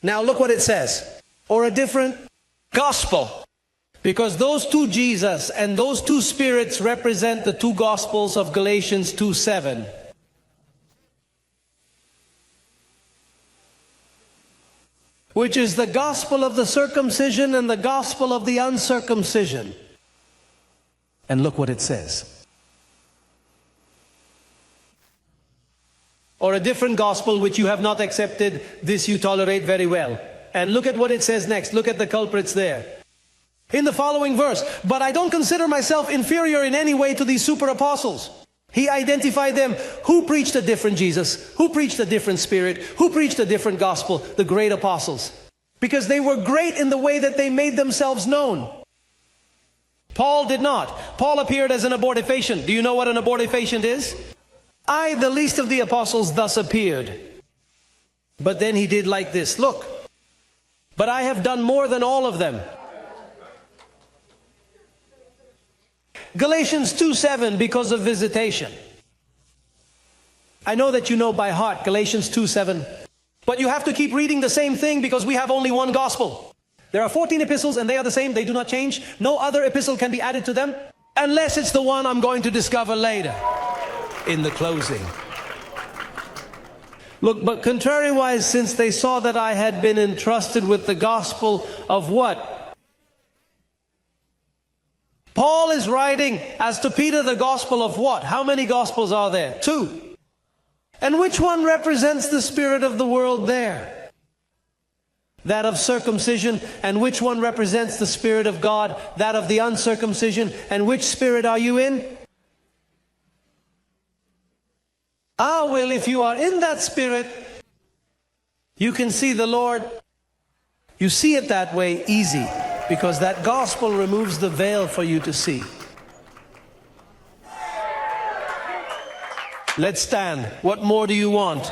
Now look what it says. Or a different gospel. Because those two Jesus and those two spirits represent the two gospels of Galatians 2:7. Which is the gospel of the circumcision and the gospel of the uncircumcision. And look what it says. Or a different gospel which you have not accepted, this you tolerate very well. And look at what it says next. Look at the culprits there. In the following verse, but I don't consider myself inferior in any way to these super apostles. He identified them. Who preached a different Jesus? Who preached a different spirit? Who preached a different gospel? The great apostles. Because they were great in the way that they made themselves known. Paul did not. Paul appeared as an abortifacient. Do you know what an abortifacient is? I, the least of the apostles, thus appeared. But then he did like this. Look, but I have done more than all of them. Galatians 2:7, because of visitation. I know that you know by heart Galatians 2:7. But you have to keep reading the same thing because we have only one gospel. There are 14 epistles and they are the same. They do not change. No other epistle can be added to them unless it's the one I'm going to discover later in the closing. Look, but contrariwise, since they saw that I had been entrusted with the gospel of what? Paul is writing as to Peter the gospel of what? How many gospels are there? 2. And which one represents the spirit of the world there? That of circumcision. And which one represents the spirit of God? That of the uncircumcision. And which spirit are you in? Ah, well, if you are in that spirit, you can see the Lord. You see it that way easy. Because that gospel removes the veil for you to see. Let's stand. What more do you want?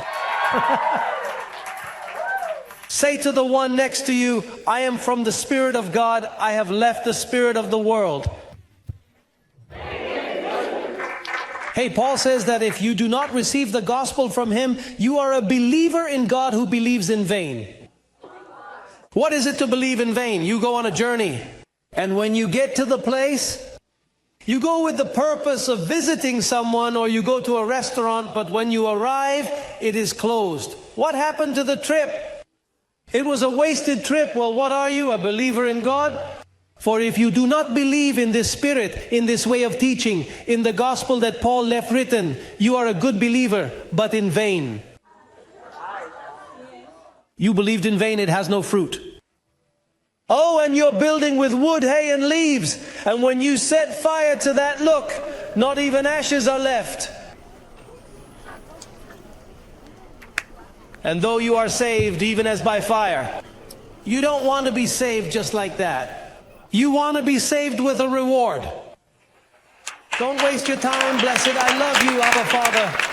Say to the one next to you, I am from the Spirit of God. I have left the spirit of the world. Hey, Paul says that if you do not receive the gospel from him, you are a believer in God who believes in vain. What is it to believe in vain? You go on a journey, and when you get to the place, you go with the purpose of visiting someone, or you go to a restaurant, but when you arrive, it is closed. What happened to the trip? It was a wasted trip. Well, what are you? A believer in God? For if you do not believe in this spirit, in this way of teaching, in the gospel that Paul left written, you are a good believer, but in vain. You believed in vain, it has no fruit. Oh, and you're building with wood, hay, and leaves. And when you set fire to that, look, not even ashes are left. And though you are saved, even as by fire, you don't want to be saved just like that. You want to be saved with a reward. Don't waste your time, blessed. I love you, Abba Father.